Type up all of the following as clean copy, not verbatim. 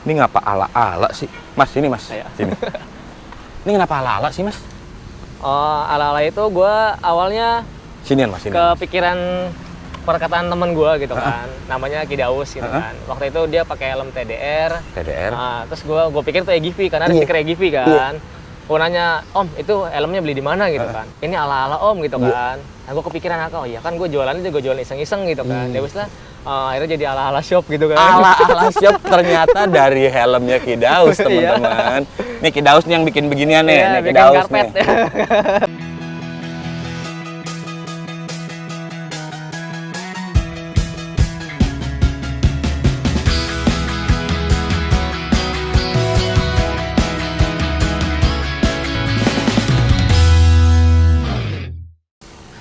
Ini ngapa ala-ala sih? Mas, sini mas. Iya. Sini. Ini kenapa ala-ala sih mas? Oh, ala-ala itu gue awalnya Sinian mas, sini. kepikiran perkataan temen gue gitu kan. Namanya Kidaus gitu kan. Waktu itu dia pakai helm TDR. TDR. Nah, terus gue pikir tuh EGV karena ada stiker EGV kan. Gue nanya, Om itu helmnya beli di mana gitu kan. Ini ala-ala Om gitu kan. Nah gue kepikiran oh iya kan gue jualannya juga jualan iseng-iseng gitu kan. Ya wis lah, akhirnya jadi ala-ala shop gitu kan. Ala-ala shop ternyata dari helmnya Kidaus teman-teman. Nih Kidaus nih yang bikin beginian nih. Iya, Nih bikin Kidaus karpet. nih.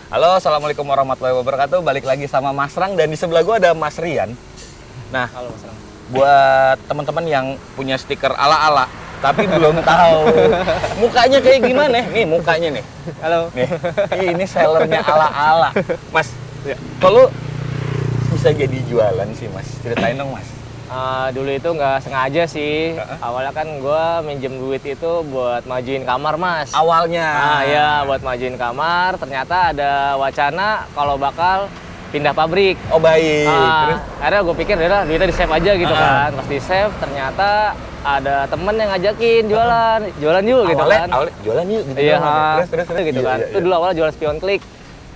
Halo, assalamualaikum warahmatullahi wabarakatuh. Balik lagi sama Mas Rang dan di sebelah gua ada Mas Rian. Nah, Halo Mas Rang. buat teman-teman yang punya stiker ala-ala tapi belum tahu mukanya kayak gimana, nih mukanya nih. Halo. Nih, ini sellernya ala-ala. Mas, Ya. kalau bisa jadi jualan sih Mas, ceritain dong Mas. Dulu itu nggak sengaja sih. Awalnya kan gue minjem duit itu buat majuin kamar Mas. Awalnya. Ya buat majuin kamar. Ternyata ada wacana kalau bakal pindah pabrik. Oh baik. Terus? Akhirnya gue pikir udah duitnya di save aja gitu kan. Pas di save ternyata ada temen yang ngajakin jualan yuk gitu kan. Awalnya jualan yuk gitu. Iya. Terus Gitu Iya, kan. iya, Itu dulu awalnya jualan spion klik.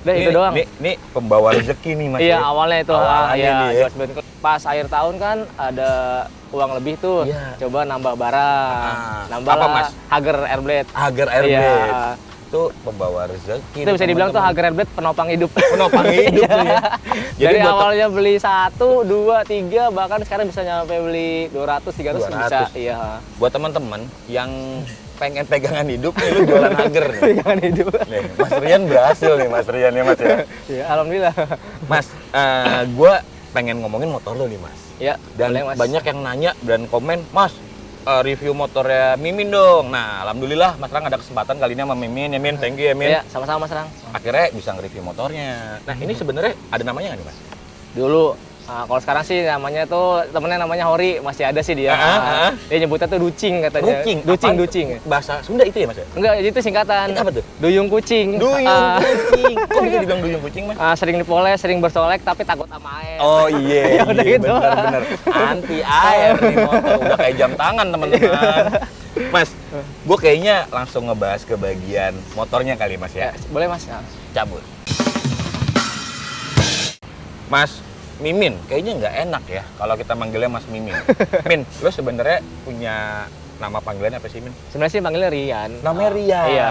Udah itu doang. Ini pembawa rezeki nih Mas. Iya ya? awalnya itu Awalnya ya nih, ya. jual spion klik. Pas akhir tahun kan ada uang lebih tuh. Iya. Coba nambah barang. Nambah Apa, Mas? Hager Airblade. Hager Airblade. Iya. Itu pembawa rezeki. Itu bisa dibilang tuh Hager Airblade penopang hidup. penopang hidup tuh ya. Dari buat awalnya beli 1, 2, 3 bahkan sekarang bisa nyampe beli 200, 300 bisa. Iya. buat teman-teman yang pengen pegangan hidup nih lu jualan Hager nih. Pegangan hidup. Nih, Mas Rian berhasil nih Mas Rian ya Mas ya. Iya, alhamdulillah. Mas, gua pengen ngomongin motor lu nih Mas. Iya, Dan boleh, Mas. banyak yang nanya dan komen, Mas, review motornya Mimin dong. Nah, alhamdulillah Mas Rang ada kesempatan kali ini sama Mimin. Ya Min, thank you ya Min. Iya, sama-sama Mas Rang. Akhirnya bisa nge-review motornya. Nah, ini sebenarnya ada namanya nggak nih Mas? Dulu kalau sekarang sih namanya tuh temennya namanya Hori, masih ada sih dia. Dia nyebutnya tuh Ducing katanya. Ducing. Bahasa Sunda itu ya Mas ya? Enggak, itu singkatan. Itu apa tuh? Duyung kucing. Duyung kucing. Kok bisa dibilang duyung kucing Mas? Sering dipoles, sering bersolek tapi takut sama air. Oh iya, Udah gitu. bener. Anti air nih motor, udah kayak jam tangan teman-teman. Mas, gue kayaknya langsung ngebahas ke bagian motornya kali Mas ya. Boleh Mas. Cabut. Mas Mimin, kayaknya nggak enak ya kalau kita manggilnya Mas Mimin. Min, lo sebenarnya punya nama panggilan apa sih Min? Sebenarnya sih panggilnya Rian. Namanya Rian. Iya.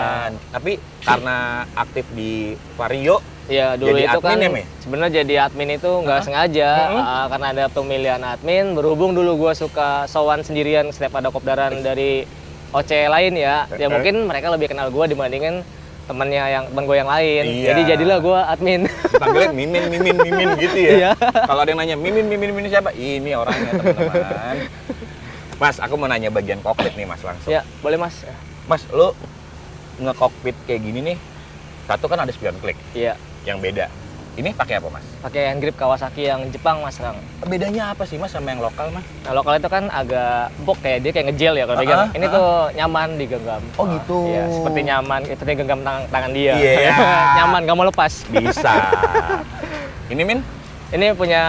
Tapi karena aktif di Vario, Iya, dulu jadi itu kan admin ya, Mi? sebenarnya jadi admin itu nggak sengaja karena ada pemilihan admin. Berhubung dulu gue suka sowan sendirian setiap ada kopdaran dari OC lain ya. Ya mungkin mereka lebih kenal gue dibandingin temen gue yang lain. Iya. Jadi jadilah gue admin. panggilnya Mimin gitu ya. Iya. Kalau ada yang nanya Mimin siapa? Ini orangnya teman-teman. Mas, aku mau nanya bagian kokpit nih Mas langsung. Ya, boleh Mas. Mas, lo nge-kokpit kayak gini nih, satu kan ada spion klik Iya. yang beda. Ini pakai apa Mas? Pakai hand grip Kawasaki yang Jepang Mas Rang. Bedanya apa sih Mas sama yang lokal Mas? Nah, lokal itu kan agak empuk kayak dia kayak ngejel ya kalau pegang. Ini tuh nyaman digenggam. Oh gitu. Iya, seperti nyaman, seperti genggam tangan dia. Iya. Nyaman, gak mau lepas. Bisa. Ini Min? Ini punya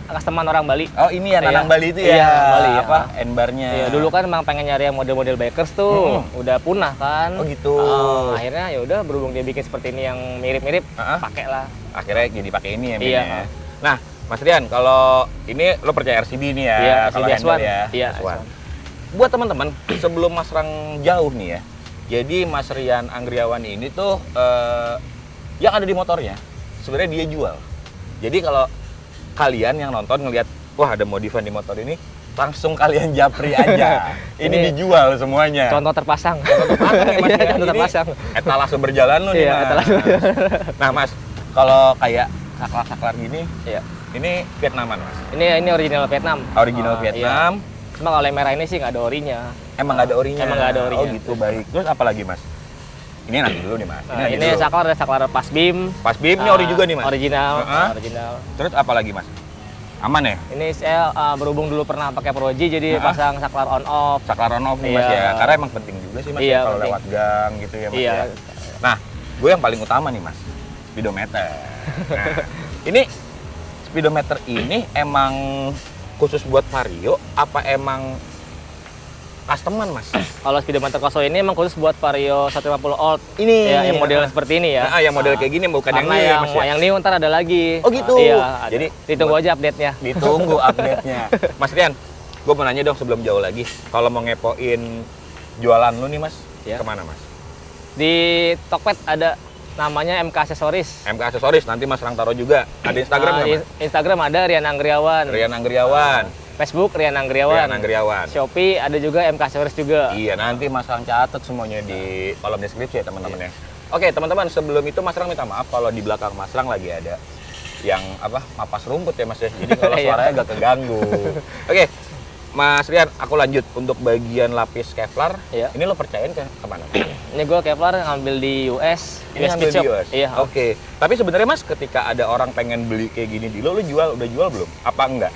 customer orang Bali. Oh ini ya, Nanang Iya. Bali itu ya? Iya, Bali, ya. Apa? N-barnya. Iya, dulu kan emang pengen nyari yang model-model bikers tuh. Udah punah kan. Oh gitu. Akhirnya ya udah berhubung dia bikin seperti ini yang mirip-mirip, pakai lah. Akhirnya jadi pakai ini ya Min Iya. ya? Nah, Mas Rian, kalau ini lo percaya RCB nih ya? Iya, kalau RCB handle S1. ya? Iya, S1. S1. Buat teman-teman, sebelum Mas Rang jauh nih ya, jadi Mas Rian Anggriawan ini tuh yang ada di motornya, sebenarnya dia jual. Jadi kalau kalian yang nonton ngelihat, wah ada modifan di motor ini, langsung kalian japri aja. Ini dijual semuanya. Contoh terpasang. Contoh terpasang. Etalase berjalan lo nih Iya, Mas. etalase. Nah Mas, kalau kayak saklar-saklar gini, Iya. ini Vietnaman Mas? Ini original Vietnam. Original Vietnam. Iya. Cuma kalau yang merah ini sih nggak ada orinya. Emang nggak ada orinya? Emang nggak ada orinya. Oh gitu, baik. Terus apa lagi Mas? Ini nanti dulu nih Mas. Nah, ini saklar ada saklar pas beam. Pas beam ini ori juga nih Mas? Original. Heeh. Original. Terus apa lagi Mas? Aman ya? Ini saya berhubung dulu pernah pakai Proji, jadi pasang saklar on off. Saklar on off nih Mas ya, karena emang penting juga sih Mas Iya, ya, kalau penting. lewat gang gitu ya Mas Iya. ya. Nah, gue yang paling utama nih Mas, speedometer. Nah, ini speedometer ini emang khusus buat Vario, apa emang customan Mas? Kalau speedometer Koso ini emang khusus buat Vario 150 old. Ini Ya, yang model seperti ini ya. Nah, yang model kayak gini bukan yang Karena ini ya yang, Mas ya? yang new ntar ada lagi. Oh gitu? Iya, ada. Jadi ditunggu aja update-nya. ditunggu update-nya. Mas Rian, gue mau nanya dong sebelum jauh lagi, kalau mau ngepoin jualan lu nih Mas, Ya. kemana Mas? Di Tokped ada namanya MK Aksesoris. MK Aksesoris, nanti Mas Rang taruh juga. Ada Instagram nggak Di Mas? Instagram ada Rian Anggriawan. Rian Anggriawan. Facebook Rian Anggriawan. Rian Anggriawan. Shopee ada juga MK Aksesoris juga. Iya, nanti Mas Rang catat semuanya di kolom deskripsi ya teman-teman ya. Oke, teman-teman, sebelum itu Mas Rang minta maaf kalau di belakang Mas Rang lagi ada yang apa? Mapas rumput ya Mas ya. Jadi kalau Iya. suaranya agak keganggu. Oke. Mas Rian, aku lanjut untuk bagian lapis Kevlar. Iya. Ini lo percayain ke kemana? Ini gue Kevlar ngambil di US. Ini US ambil Speed Shop. di US. Iya. Oke. Tapi sebenarnya Mas, ketika ada orang pengen beli kayak gini di lo jual, udah jual belum? Apa enggak?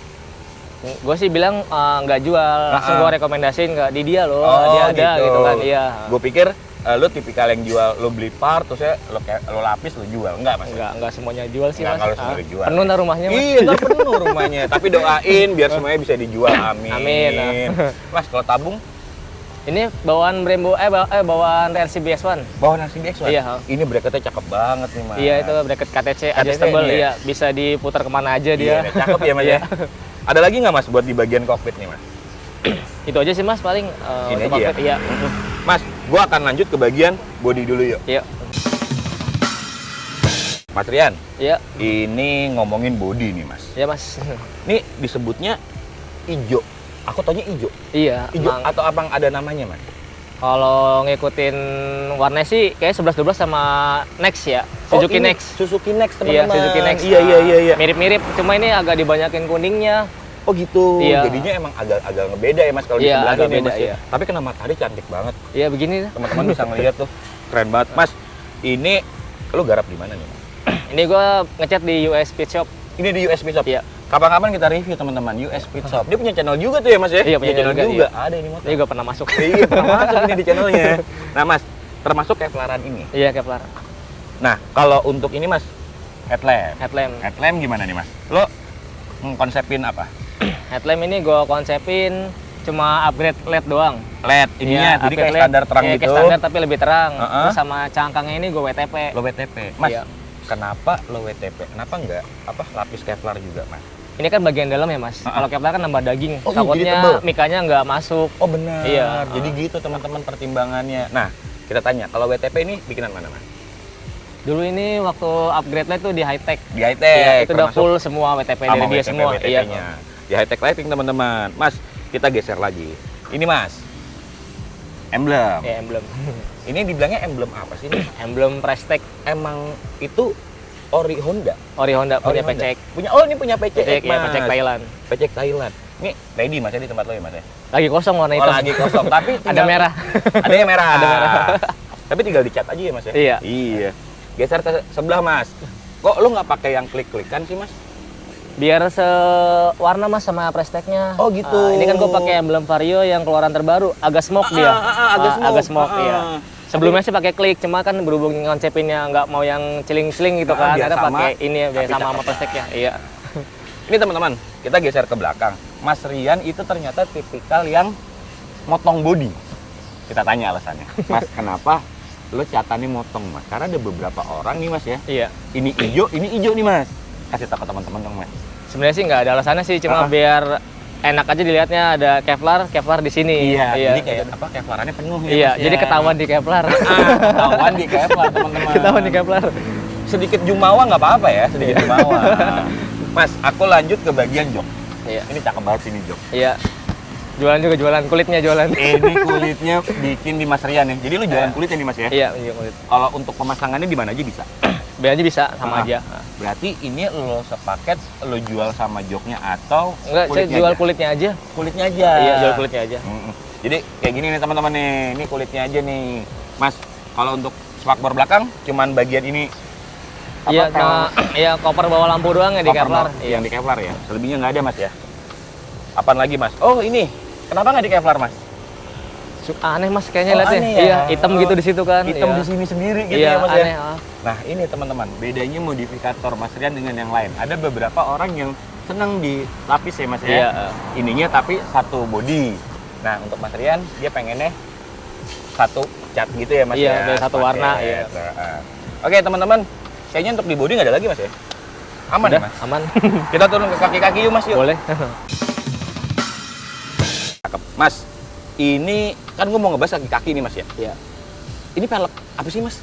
Gue sih bilang nggak jual, langsung gue rekomendasiin ke di dia loh, dia ada gitu kan, iya. Gue pikir lo tipikal yang jual, lo beli part terus ya lo lapis lo jual, enggak Mas? Nggak semuanya jual sih Nggak, Mas. kalau semuanya jual. Penuh ntar rumahnya Mas. Iya, ntar penuh rumahnya. Tapi doain biar semuanya bisa dijual. Amin. Amin. Mas, kalau tabung, Ini bawaan Brembo, bawaan RCBS1. bawaan RCBX Mas. Iya. Ini bracketnya cakep banget nih Mas. Iya itu bracket KTC KTC adjustable, ini ya? iya bisa diputar kemana aja Iya, dia. cakep ya Mas ya. Ada lagi nggak Mas buat di bagian kokpit nih Mas? Itu aja sih Mas paling Ini untuk aja ya? kokpit, iya. Mas, gua akan lanjut ke bagian body dulu yuk. Iya. Mas Rian, Iya. ini ngomongin body nih Mas. Iya Mas. Ini disebutnya ijo. Aku taunya ijo. Iya. Ijo emang atau abang ada namanya Mas? kalau ngikutin warna sih kayak 11-12 sama Next ya. Suzuki ini Next. Suzuki Next Iya, teman-teman. Suzuki Next. Iya. Mirip-mirip, cuma ini agak dibanyakin kuningnya. Oh gitu. Iya. Jadinya emang agak ngebeda ya Mas kalau di Iya, sebelah agak ini beda, Mas. Ya. iya. Tapi kena matahari cantik banget. Iya begini. Teman-teman bisa ngeliat tuh. Keren banget. Mas, ini lu garap di mana nih Mas? Ini gua ngecat di US Speed Shop. Ini di US Speed Shop. Iya. Kapan-kapan kita review teman-teman US Speed Shop. Dia punya channel juga tuh ya Mas ya? Iya, punya channel juga, iya. Ada ini motor. Ini gua pernah masuk. Iya, pernah masuk ini di channelnya. Nah Mas, termasuk Kevlaran ini. Iya, Kevlar. Nah, kalau untuk ini Mas, headlamp. Headlamp. Headlamp gimana nih Mas? Lo konsepin apa? Headlamp ini gua konsepin cuma upgrade LED doang. LED ininya, Iya, jadi kayak upgrade standar terang iya, gitu. kayak standar tapi lebih terang. Heeh. Terus sama cangkangnya ini gua WTP. Lo WTP. Mas, Iya. kenapa lo WTP? Kenapa enggak lapis Kevlar juga Mas? Ini kan bagian dalam ya Mas. Heeh. Kalau Kevlar kan nambah daging. Oh, iya, jadi tebel. Takutnya mikanya nggak masuk. Oh benar. Iya. Jadi gitu teman-teman pertimbangannya. Nah, kita tanya, kalau WTP ini bikinan mana Mas? Dulu ini waktu upgrade LED tuh di high tech. Di high tech. Iya, itu udah termasuk full semua WTP dari sama dia WTP, semua. Iya. WTP-nya. Di high tech lighting teman-teman. Mas, kita geser lagi. Ini Mas, emblem. Ya, emblem. Ini dibilangnya emblem apa sih ini? Emblem price tag Emang itu ori Honda. Ori Honda Ori punya Honda. pecek. Ini punya PCX, Pecek ya, Mas. pecek Thailand. Pecek Thailand. Ini ready Mas ya di tempat lo ya Mas ya? Lagi kosong warna Oh, hitam. lagi kosong, tapi Ada tinggal- merah. Ada yang merah. Ada merah. Tapi tinggal dicat aja ya Mas ya? Iya. Iya. Geser ke sebelah Mas. Kok lo nggak pakai yang klik-klikan sih Mas? Biar sewarna Mas sama price tag-nya. Oh, gitu. Ini kan gue pakai emblem Vario yang keluaran terbaru, agak smoke dia. agak smoke. Iya. Sebelumnya sih pakai klik, cuma kan berhubung konsepinnya nggak mau yang celing-celing gitu kan, biar ada sama, pakai ini ya, biar tapi sama cakep. price tag-nya. Iya. Ini teman-teman, kita geser ke belakang. Mas Rian itu ternyata tipikal yang motong body. Kita tanya alasannya. Mas, kenapa lo catannya motong Mas? Karena ada beberapa orang nih Mas ya. Iya. Ini hijau nih Mas. Kasih tahu ke teman-teman dong Mas. Sebenarnya sih nggak ada alasannya sih, cuma biar enak aja dilihatnya ada Kevlar di sini. Jadi kayak apa Kevlarannya penuh ya. Iya, Mas, jadi ya. ketahuan di Kevlar. Ketahuan di Kevlar teman-teman. Ketahuan di Kevlar. Sedikit jumawa nggak apa-apa ya, sedikit jumawa. Mas, aku lanjut ke bagian jok. Iya. Ini cakep banget sini jok. Iya. Jualan juga jualan, kulitnya jualan. Ini kulitnya bikin di Mas Rian ya. Jadi lu jualan kulitnya nih Mas ya? Iya, kulit. Kalau untuk pemasangannya di mana aja bisa? Biar aja bisa sama aja. Berarti ini lo sepaket lo jual sama joknya atau Enggak, saya jual aja? kulitnya aja. Kulitnya aja. Iya, jual kulitnya aja. Jadi kayak gini nih teman-teman nih. Ini kulitnya aja nih. Mas, kalau untuk spakbor belakang cuman bagian ini Iya, iya koper bawa lampu doang ya di Koper Kevlar. yang di Kevlar ya. Selebihnya nggak ada mas ya. Apaan lagi mas? Oh ini, kenapa nggak di Kevlar mas? Aneh mas kayaknya lihat ya. Aneh ya? Iya, hitam gitu di situ kan. Hitam iya. di sini sendiri gitu Iya, ya mas aneh. ya. Nah ini teman-teman, bedanya modifikator Mas Rian dengan yang lain. Ada beberapa orang yang senang dilapis ya mas ya. Iya. Ininya tapi satu body. Nah untuk Mas Rian dia pengennya satu cat gitu ya mas Iya, ya. beda satu warna, Paket. iya. Nah, Oke teman-teman, kayaknya untuk di body nggak ada lagi mas ya. Aman Udah, ya mas? aman. Kita turun ke kaki-kaki yuk mas yuk. Boleh. Cakep. Mas, ini kan gue mau ngebahas kaki-kaki nih mas ya. Iya. Ini pelek apa sih mas?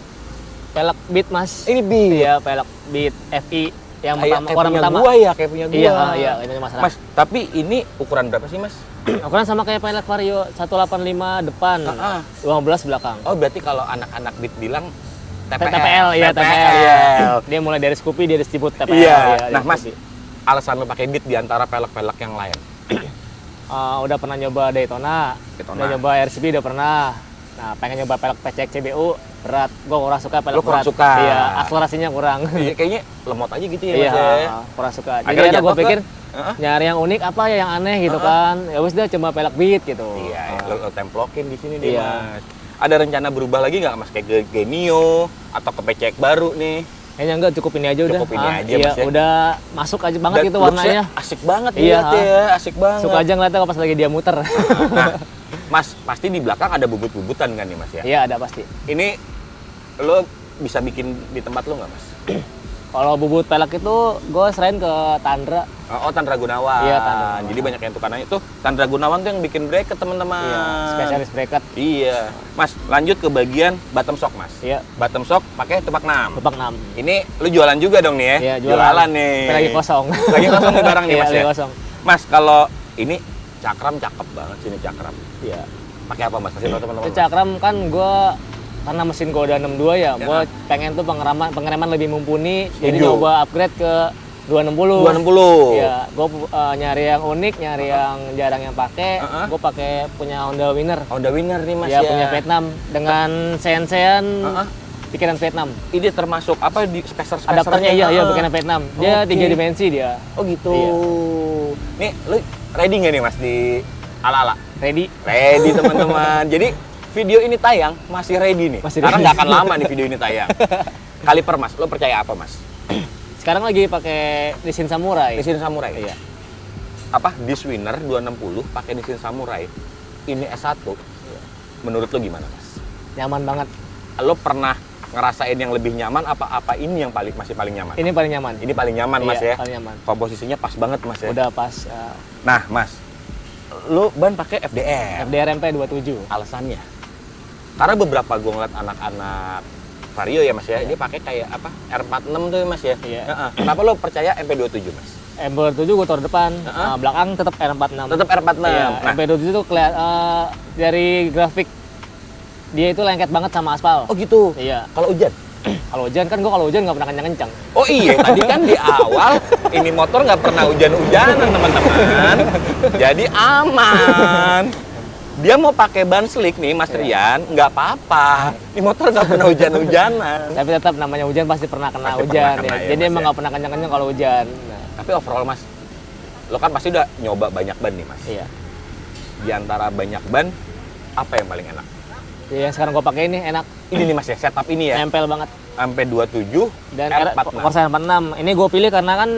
Pelek Beat mas. Ini Beat. Iya, pelek Beat FI yang pertama, kayak warna punya pertama. gua ya, kayak punya gua. Iya, iya, ini Mas Ram. Mas, tapi ini ukuran berapa sih mas? Ukuran sama kayak pelek Vario, 185 depan, Ah, ah. 15 belakang. Oh berarti kalau anak-anak Beat bilang TPL, iya TPL. Iya. Dia mulai dari Scoopy, dia disebut TPL. Iya. dari Nah mas, Scoopy. alasan lo pakai Beat di antara pelek-pelek yang lain? Udah pernah nyoba Daytona, Daytona. udah nyoba RCB udah pernah. Nah, pengen nyoba pelek PCX CBU, berat. Gua kurang suka pelek Lo kurang berat. suka? Iya, akselerasinya kurang. Iya, kayaknya lemot aja gitu ya Iya, mas ya. kurang suka. Jadi Akhirnya ada jatuh gua pikir Heeh. nyari yang unik apa ya yang aneh gitu kan. Ya wis deh coba pelek Beat gitu. Iya, lo templokin di sini deh Iya. mas. Ada rencana berubah lagi nggak mas? Kayak ke Genio atau ke PCX baru nih? Kayaknya enggak, cukup ini aja udah. Cukup ini aja, iya, Mas, ya. udah masuk aja banget Dan gitu looks-nya warnanya. asik banget Iya, dilihat ya, asik banget. Suka aja ngeliatnya kalau pas lagi dia muter. Nah, mas, pasti di belakang ada bubut-bubutan kan nih mas ya? Iya, ada pasti. Ini lo bisa bikin di tempat lo nggak mas? Kalau bubut pelek itu gue serahin ke Tandra. Oh, Tandra Gunawan. Iya, Tandra Gunawan. Jadi banyak yang tukang nanya tuh Tandra Gunawan tuh yang bikin bracket teman-teman. Iya, spesialis bracket. Iya. Mas, lanjut ke bagian bottom shock mas. Iya, Bottom shock pakai tupak 6. Tupak 6. Ini lu jualan juga dong nih ya? Iya, jualan. nih. Tapi lagi kosong. Lagi kosong nih barang nih Iya, mas lagi ya? kosong. Mas, kalau ini cakram cakep banget sih ini cakram. Iya. Pakai apa mas? Kasih tau teman-teman. Itu cakram kan gue karena mesin gue udah 62 ya, gue Ya. pengen tuh pengereman lebih mumpuni, jadi Setuju. nyoba upgrade ke 260. 260. Iya, gue nyari yang unik, nyari yang jarang yang pakai. Gue pakai punya Honda Winner. Honda Winner nih mas Ya, ya. punya Vietnam dengan sen-sen Heeh. pikiran Vietnam. Ini termasuk apa di spacer Adapternya iya bikinan Vietnam. Dia Oke. 3 dimensi dia. Oh gitu. Iya. Nih, lu ready nggak nih mas di ala-ala? Ready. Ready teman-teman. Jadi video ini tayang masih ready nih. Masih Karena ready. nggak akan lama nih video ini tayang. Kaliper mas, lo percaya apa mas? Sekarang lagi pakai Nissin Samurai. Nissin Samurai. Iya. Apa? Diswinner 260 pakai Nissin Samurai. Ini S1. Menurut lo gimana mas? Nyaman banget. Lo pernah ngerasain yang lebih nyaman apa ini yang masih paling nyaman? Ini paling nyaman. Ini paling nyaman mas Iya, ya. paling nyaman. Komposisinya pas banget mas ya. Udah pas Nah mas, lo ban pakai FDR. FDR MP 27. Alasannya? Karena beberapa gue ngeliat anak-anak Vario ya mas ya, dia pakai kayak apa R46 tuh ya mas ya. Iya. Heeh. Kenapa lo percaya MP27 mas? MP27 gue taruh depan, Heeh. belakang tetap R46. Tetap R46. Iya, Nah, MP27 tuh dari grafik dia itu lengket banget sama aspal. oh gitu. Iya. Kalau hujan? Kalau hujan kan gue kalau hujan nggak pernah kencang-kencang. Oh iya, tadi kan di awal ini motor nggak pernah hujan-hujanan teman-teman. Jadi aman. Dia mau pakai ban slick nih Mas Rian, nggak apa-apa. Ini motor nggak pernah hujan-hujanan. Tapi tetap namanya hujan pasti pernah kena Pasti hujan pernah kena ya. ya, Jadi Mas, emang ya. nggak pernah kencang-kencang kalau hujan. Nah, Tapi overall Mas, lo kan pasti udah nyoba banyak ban nih Mas. iya. Di antara banyak ban, apa yang paling enak? Jadi yang sekarang gue pakai ini enak, Ini nih Mas ya, setup ini ya. nempel banget. Sampai 27 Dan R46. Corsa R46. Ini gue pilih karena kan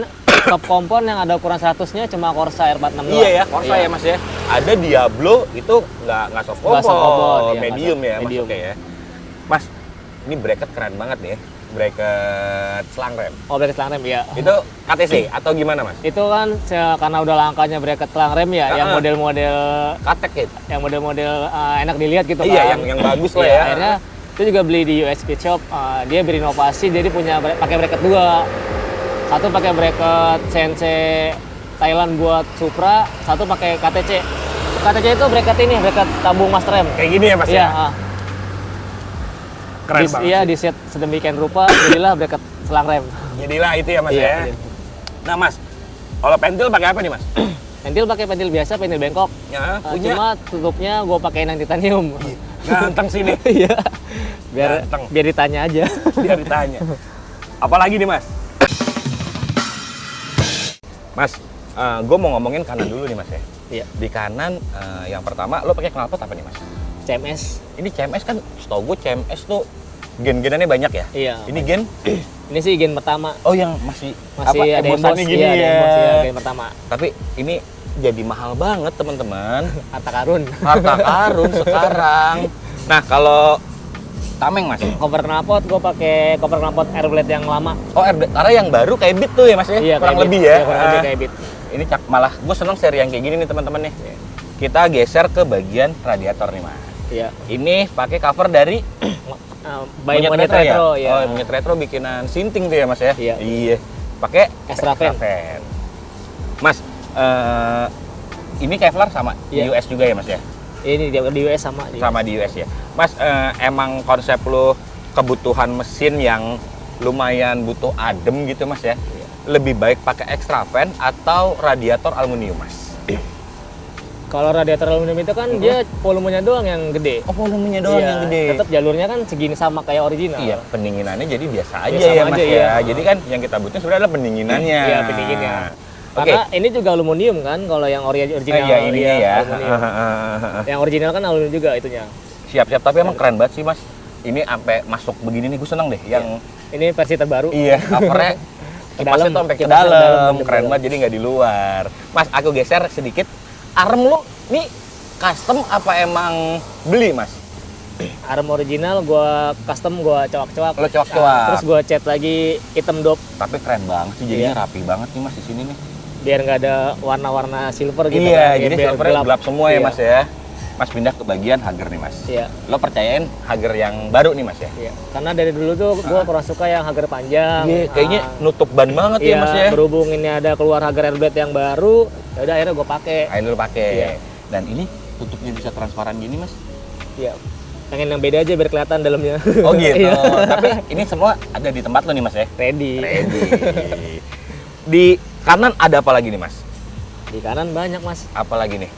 top kompon yang ada ukuran 100-nya cuma Corsa R46 doang. Iya ya, Corsa ya Mas ya. Ada Diablo itu nggak soft Nggak soft kompon, kompon, iya, medium nggak ya soft- medium. masuknya ya. Mas, ini bracket keren banget nih, bracket selang rem. Oh, bracket selang rem ya. Itu KTC atau gimana Mas? Itu kan karena udah langkanya bracket selang rem ya, yang model-model Katek gitu. yang model-model enak dilihat gitu Iya, kan. yang bagus lah Iya, ya. Akhirnya itu juga beli di US Speed Shop. Dia berinovasi, jadi punya pakai bracket 2. Satu pakai bracket Sensei Thailand buat Supra, satu pakai KTC. KTC itu bracket ini, bracket tabung master rem. Kayak gini ya Mas Iya, ya. Keren banget. Iya, di set sedemikian rupa jadilah bracket selang rem. Jadilah itu ya Mas Iya, ya. iya. Nah Mas, kalau pentil pakai apa nih Mas? Pentil pakai pentil biasa, pentil bengkok. Ya, punya. Cuma tutupnya gue pakai yang titanium. Ganteng sih nih. Iya. Biar Ganteng. biar ditanya aja. Biar ditanya. Apalagi nih, Mas? Mas, gue mau ngomongin kanan dulu nih, Mas ya. Iya. Di kanan, yang pertama, lo pakai knalpot apa nih, Mas? CMS. Ini CMS kan, setahu gue CMS tuh gen-genannya banyak ya? Iya. Ini gen? Ini sih gen pertama. Oh, yang masih Ada embosannya embos, gini iya, ada ya? embos, ya, gen pertama. Tapi ini jadi mahal banget, teman-teman. Harta karun. Harta karun sekarang. Nah, kalau tameng, Mas? Cover knalpot gue pakai cover knalpot airblade yang lama. Oh, karena yang baru kayak Beat tuh ya, Mas ya? Iya, kurang kayak lebih Beat. ya? Iya, kurang lebih kayak Beat. Ini malah gue seneng seri yang kayak gini nih, teman-teman nih. Kita geser ke bagian radiator nih, Mas. Iya. Ini pakai cover dari Monyet Retro ya. Oh, Monyet Retro bikinan Sinting tuh ya, Mas ya? Iya. Iya. Pakai Extra Fan. Mas, ini Kevlar sama di Iya. US juga ya, Mas ya? Ini di US sama. Sama di US ya. Mas, emang konsep lo kebutuhan mesin yang lumayan butuh adem gitu, Mas ya? Iya. Lebih baik pakai extra fan atau radiator aluminium, Mas? Kalau radiator aluminium itu kan dia volumenya doang yang gede. Oh, volumenya doang Iya, yang gede. Tetap jalurnya kan segini sama kayak original. Iya, pendinginannya jadi biasa aja Biasa ya, aja, Mas iya. ya. Jadi kan yang kita butuhin sebenarnya adalah pendinginannya. Iya, pendinginnya. Oke. Karena ini juga aluminium kan, kalau yang original. Iya, ini ya. aluminium. Yang original kan aluminium juga itunya. Siap-siap, tapi emang keren banget sih, Mas. Ini sampai masuk begini nih, gue seneng deh. Yang Ini versi terbaru. iya, covernya kipasnya tuh sampai ke Kipasnya dalam, ke keren dalam. banget, jadi nggak di luar. Mas, aku geser sedikit. Arm lu nih custom apa emang beli, Mas? Arm original gua custom, gua coak-coak. Lo coak-coak. Terus gua cat lagi hitam dop Tapi keren banget sih, jadinya Iya. rapi banget nih, Mas, di sini nih. biar nggak ada warna-warna silver gitu Iya, kan. jadi biar silvernya gelap semua ya, Iya. Mas ya. Mas pindah ke bagian hager nih, Mas. Iya. Lo percayain hager yang baru nih, Mas ya? Iya. Karena dari dulu tuh gua kurang suka yang hager panjang. Iya, kayaknya nutup ban banget Iya, ya, Mas ya. berhubung ini ada keluar hager airblade yang baru, ya udah akhirnya gua pakai. Ayo dulu pakai. Iya. Dan ini tutupnya bisa transparan gini, Mas. Iya. Pengen yang beda aja biar kelihatan dalamnya. Oh gitu. Iya. Tapi ini semua ada di tempat lo nih, Mas ya? Ready. Ready. Di kanan ada apa lagi nih, Mas? Di kanan banyak, Mas. Apa lagi nih?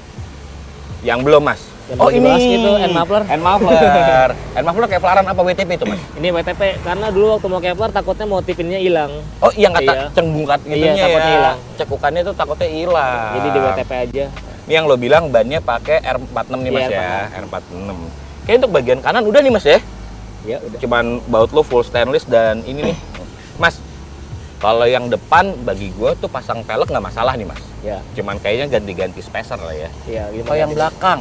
Yang belum, Mas? Yang Oh, belum ini. dibahas itu, N-muffler. N-muffler. N-muffler Kevlaran apa WTP itu, Mas? Ini WTP karena dulu waktu mau Kevlar takutnya motifnya hilang. Oh, yang kata Iya. cengbungkat gitunya Iya, takutnya ya. hilang. Cekukannya tuh takutnya hilang. Jadi di WTP aja. Ini yang lo bilang bannya pakai R46 nih, Mas Iya, ya. R46. Kayaknya untuk bagian kanan udah nih, Mas ya. Ya udah. Cuman baut lo full stainless dan ini nih. Mas, kalau yang depan bagi gue tuh pasang pelek nggak masalah nih, Mas. Ya, Cuman kayaknya ganti-ganti spacer lah ya. iya gimana? Kalau yang belakang,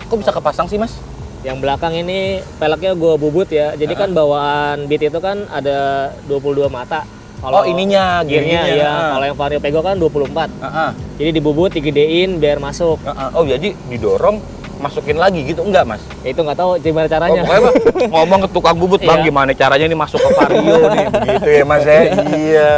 kok bisa kepasang sih, Mas? Yang belakang ini peleknya gua bubut ya. Jadi kan bawaan Beat itu kan ada 22 mata. Oh, ininya, gearnya gearnya. ya. Kalau yang Vario Pego kan 24. Heeh. Jadi dibubut, digedein biar masuk. Oh, jadi didorong masukin lagi gitu enggak, Mas? Ya, itu nggak tahu gimana Oh, caranya. pokoknya Bang, ngomong ke tukang bubut, Bang, Iya. gimana caranya nih masuk ke Vario nih, begitu ya, Mas ya. Iya.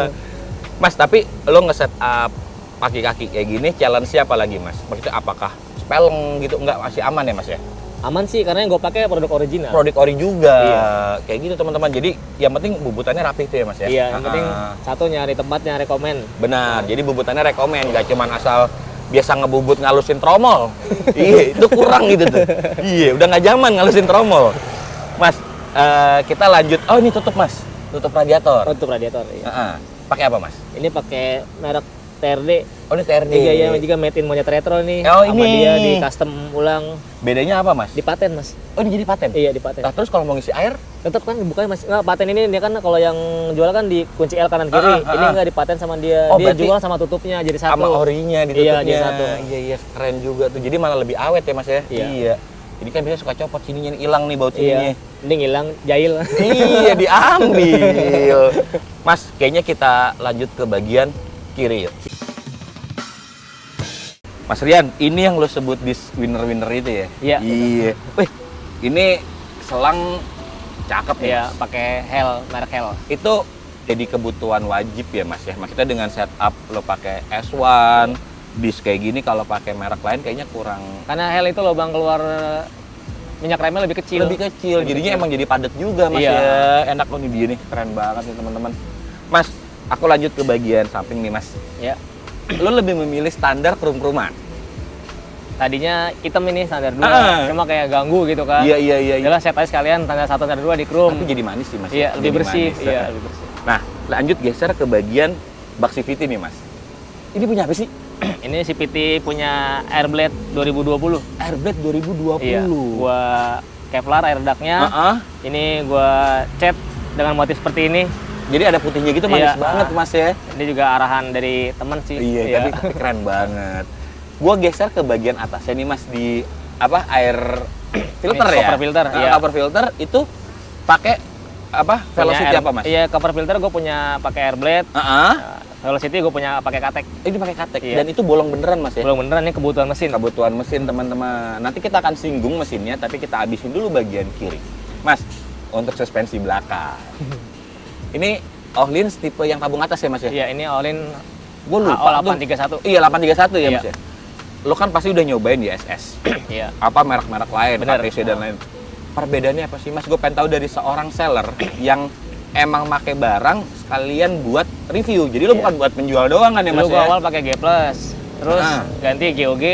Mas, tapi lo nge-set up kaki-kaki kayak gini, challenge-nya apa lagi, Mas? Maksudnya apakah speleng gitu enggak, masih aman ya, Mas ya? Aman sih karena yang gue pakai produk original. Produk ori juga. Iya. Kayak gitu, teman-teman. Jadi yang penting bubutannya rapih tuh ya, Mas ya. Iya, yang penting Ah. satu nyari tempatnya rekomen. Benar, jadi bubutannya rekomen, gak cuman asal biasa ngebubut ngalusin tromol. Iya, itu kurang gitu tuh. Iya, udah nggak zaman ngalusin tromol. Mas, kita lanjut. Oh, ini tutup, Mas. Tutup radiator. Untuk radiator. Iya. Heeh. Pakai apa, Mas? Ini pakai merek TRD. Oh, ini TRD. Tiga ya, juga made in Monyet Retro nih. Oh, Sama ini. dia di custom ulang, Bedanya apa, Mas? di paten, Mas. Oh, ini jadi paten. Iya, di paten. Nah, terus kalau mau ngisi air? Tetap kan bukannya Mas. Nggak, paten ini dia kan kalau yang jual kan di kunci L kanan kiri. Ini nggak di paten sama dia. Oh, Dia berarti jual sama tutupnya jadi satu. Sama orinya ditutupnya. Iya, jadi satu. Iya, iya, keren juga tuh. Jadi malah lebih awet ya, Mas ya? Iya. Jadi kan biasanya suka copot sininya nih, hilang nih baut Iya. sininya. Mending hilang, jahil. Iya, diambil. Mas, kayaknya kita lanjut ke bagian kiri yuk. Mas Rian, ini yang lo sebut di winner-winner itu ya? Iya. Iya. Wih, ini selang cakep nih. Iya, pakai Hell, merek Hell. Itu jadi kebutuhan wajib ya, Mas ya? Maksudnya dengan setup lo pakai S1, disk kayak gini, kalau pakai merek lain kayaknya kurang. Karena Hell itu lubang keluar minyak remnya lebih kecil. Lebih kecil, jadinya emang jadi padat juga, Mas Iya. ya. Enak loh nih dia nih, keren banget nih teman-teman. Mas, aku lanjut ke bagian samping nih, Mas. Ya. Lo lebih memilih standar krum-kruman? Tadinya hitam ini standar 2, cuma kayak ganggu gitu kan. Iya. Adalah set aja sekalian standar 1, standar 2 di chrome. Tapi jadi manis sih, Mas. Iya, lebih Jadi bersih. manis. Iya, lebih bersih. Nah, lanjut geser ke bagian bak CVT nih, Mas. Ini punya apa sih? Ini CVT punya Airblade 2020. Airblade 2020. Iya, gua Kevlar air ductnya. Ini gua cat dengan motif seperti ini. Jadi ada putihnya gitu, manis banget Mas ya. Ini juga arahan dari temen sih. Iya, tapi keren banget. Gua geser ke bagian atasnya nih Mas, di apa, air filter ya? Cover filter, iya. Cover filter itu pakai apa? Velocity apa Mas? Iya, cover filter gue punya pakai Airblade. Velocity gue punya pakai Katek. Ini pakai Katek. Iya. Dan itu bolong beneran Mas ya? Bolong beneran, ini kebutuhan mesin. Kebutuhan mesin teman-teman. Nanti kita akan singgung mesinnya, tapi kita habisin dulu bagian kiri. Mas, untuk suspensi belakang. Ini Ohlins tipe yang tabung atas ya Mas ya? Iya, ini Ohlins Gue lupa. AO831. Iya, 831 ya Iya. Mas ya? Lo kan pasti udah nyobain di SS. Iya. Apa merek-merek lain, Bener. ATC dan lain. Perbedaannya apa sih Mas? Gue pengen tahu dari seorang seller yang emang make barang sekalian buat review. Jadi lo bukan buat menjual doang kan ya Mas Dulu gue ya? awal pakai G+, terus ganti GOG,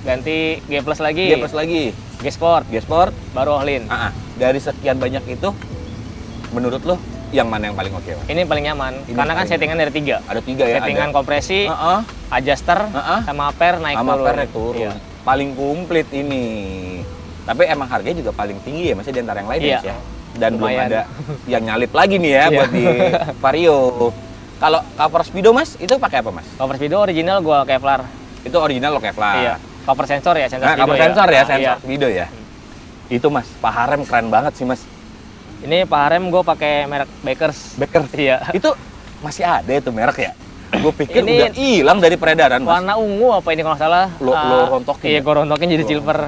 ganti G+ lagi, G plus lagi, G Sport, G Sport, baru Ohlins. Dari sekian banyak itu, menurut lo yang mana yang paling oke Mas? Ini paling nyaman, karena kan settingan dari 3. Ada 3 ya? Settingan kompresi, adjuster, sama ampere naik sama turun. ampere naik turun. Iya. Paling komplit ini. Tapi emang harganya juga paling tinggi ya Mas di antara yang lain Iya. Mas ya? Dan Lumayan. belum ada yang nyalip lagi nih ya buat di Vario. Kalau cover speedo Mas, itu pakai apa Mas? Cover speedo original gua Kevlar. Itu original lo Kevlar. Iya. Cover sensor ya, sensor speedo cover sensor ya, Nah, sensor iya. speedo ya. Itu Mas, Paharem keren banget sih Mas. Ini Paharem gua pakai merek Bakers. Bakers. Iya. Itu Masih ada itu merek ya? Gue pikir Ini udah hilang dari peredaran Mas. warna ungu apa ini kalau nggak salah? Lo rontokin Iya, ya? gua rontokin jadi silver.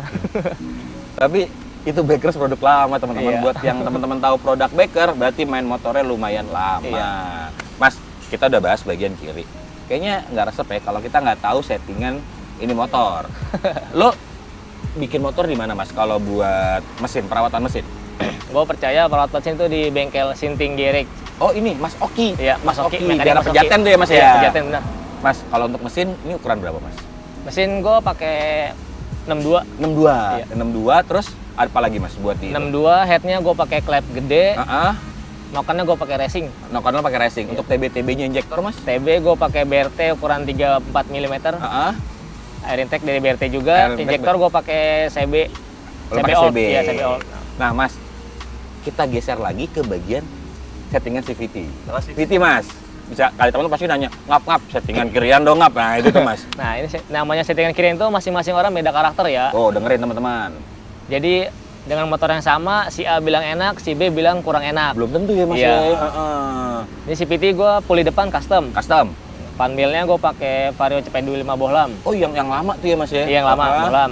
Tapi itu Bakers produk lama teman-teman. Iya. Buat yang teman-teman tahu produk Baker, berarti main motornya lumayan lama. Iya. Mas, kita udah bahas bagian kiri. Kayaknya nggak resep ya kalau kita nggak tahu settingan ini motor. Lo bikin motor di mana Mas? Kalau buat mesin, perawatan mesin? Gua percaya perawat mesin itu di bengkel Sinting Garage. Oh ini Mas Oki. Iya, Mas Oki, mekanik daerah Mas Oki. Pejaten tuh ya Mas Iya, ya? Pejaten benar. Mas, kalau untuk mesin ini ukuran berapa Mas? Mesin gua pakai 62. 62. Iya. 62 terus apa lagi Mas buat di 62, headnya gua pakai klep gede, Heeh. nokannya gua pakai racing. Nokannya pakai racing. Iya. Untuk TB-TB-nya injektor Mas? TB gua pakai BRT ukuran 34 mm. Heeh. Air intake dari BRT juga. Air intake Injektor gua pakai CB. Lo pakai old. CB. Iya, CB old. Nah Mas, kita geser lagi ke bagian settingan CVT. CVT Mas, bisa kali teman-teman pasti nanya, ngap settingan kirian dong ngap. Nah itu tuh Mas. Nah, ini namanya settingan kirian itu masing-masing orang beda karakter ya. Oh dengerin teman-teman. Jadi dengan motor yang sama, si A bilang enak, si B bilang kurang enak. Belum tentu ya Mas Iya. ya. Ini CVT gua puli depan custom. Custom. Panwheelnya gua pakai Vario CP25 bohlam. Oh yang lama tuh ya Mas ya? Iya, yang lama bohlam.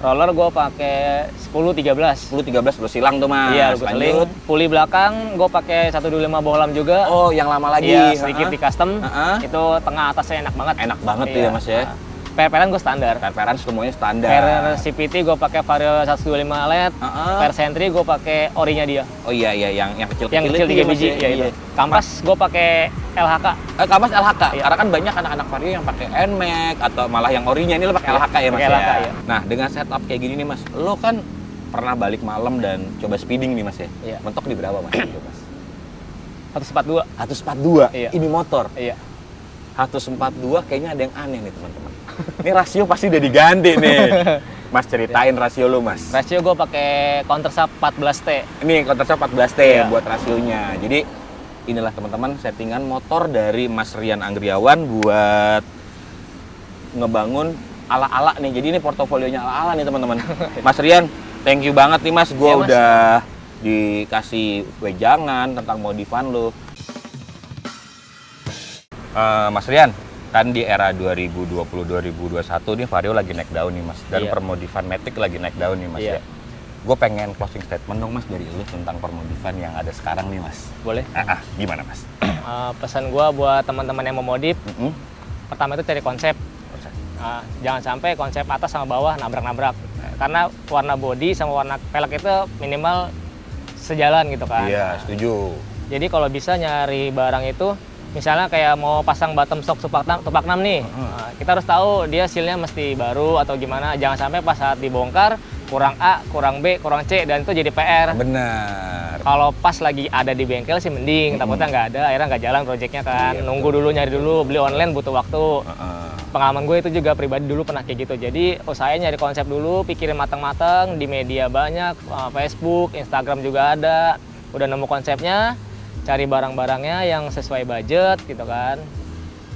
Roller gua pakai 10-13. 10-13 lo silang tuh Mas. Iya, lugu seling. Lanjut. Puli belakang gua pakai 125 bohlam juga. Oh yang lama lagi. Iya, sedikit di custom. Heeh. Itu tengah atasnya enak banget. Enak banget tuh Iya. ya Mas ya. Per-peran gue standar. Per-peran semuanya standar. Per CVT gue pakai Vario 125 LED. Heeh. Per Sentry gue pakai orinya dia. Oh iya yang kecil-kecil. Yang kecil itu 3 ya, Mas, biji ya itu. Kampas gue pakai LHK. Kampas LHK. Iya. Karena kan banyak anak-anak Vario yang pakai NMAX atau malah yang orinya, ini lo pakai LHK ya Mas Pakai ya. LHK, iya. Nah, dengan setup kayak gini nih Mas, lo kan pernah balik malam dan coba speeding nih Mas ya. Iya. Mentok di berapa Mas? Itu, Mas? 142. 142. Iya. Ini motor. Iya. 142 kayaknya ada yang aneh nih teman-teman. Ini rasio pasti udah diganti nih. Mas ceritain rasio lo Mas. Rasio gue pakai countersub 14T. Ini konteksnya 14T Iya. buat rasionya. Jadi inilah teman-teman settingan motor dari Mas Rian Anggriawan buat ngebangun ala-ala nih. Jadi ini portofolionya ala-ala nih teman-teman. Mas Rian, thank you banget nih Mas. Gua Iya, Mas. udah dikasih wejangan tentang modifan lo. Mas Rian, kan di era 2020-2021 nih Vario lagi naik daun nih Mas. Dan Iya. permodifan Matic lagi naik daun nih Mas Iya. ya. Gue pengen closing statement dong Mas dari lu tentang permodifan yang ada sekarang nih Mas. Boleh? Gimana Mas? Pesan gue buat teman-teman yang mau modif, Mm-mm. pertama itu cari konsep. Jangan sampai konsep atas sama bawah nabrak-nabrak. Karena warna body sama warna pelek itu minimal sejalan gitu kan. Iya, setuju. Jadi kalau bisa nyari barang itu, misalnya kayak mau pasang bottom shock tupak 6 nih, kita harus tahu dia sealnya mesti baru atau gimana. Jangan sampai pas saat dibongkar kurang A, kurang B, kurang C, dan itu jadi PR. Benar. Kalau pas lagi ada di bengkel sih mending, takutnya nggak ada, akhirnya nggak jalan proyeknya kan. Iya, Nunggu dulu, nyari dulu, beli online butuh waktu. Heeh. Pengalaman gue itu juga pribadi dulu pernah kayak gitu. Jadi usahain nyari konsep dulu, pikirin matang-matang, di media banyak, Facebook, Instagram juga ada. Udah nemu konsepnya, cari barang-barangnya yang sesuai budget gitu kan.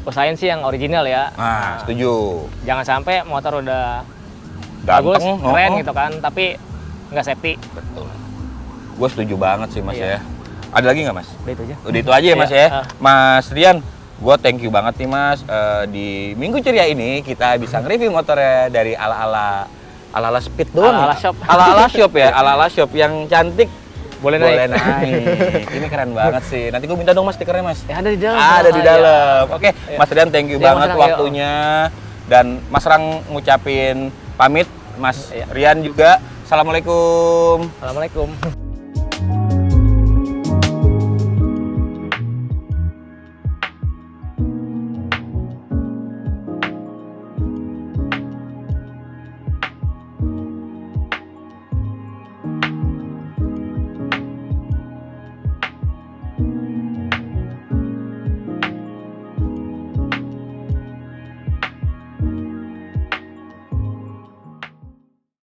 Usahain sih yang original ya. Nah, setuju. Jangan sampai motor udah Ganteng, bagus, keren oh. gitu kan, tapi nggak safety. Betul. Gue setuju banget sih Mas Iya. ya. Ada lagi nggak Mas? Udah itu aja. Udah itu aja ya Mas Iya, ya. Mas Rian, gue thank you banget nih Mas. Di Minggu Ceria ini kita bisa nge-review motornya dari ala-ala speed doang. Ala-ala ya? shop. Ala-ala shop ya, ala-ala shop yang cantik. Boleh Boleh naik. naik. Ini keren banget sih. Nanti gue minta dong Mas stikernya Mas. Ya, ada di dalam. Ada di Iya. dalam. Oke, Iya. Mas Rian thank you Iya, Mas banget Rang, waktunya. Dan Mas Rang ngucapin pamit. Mas Iya. Rian juga. Assalamualaikum. Assalamualaikum.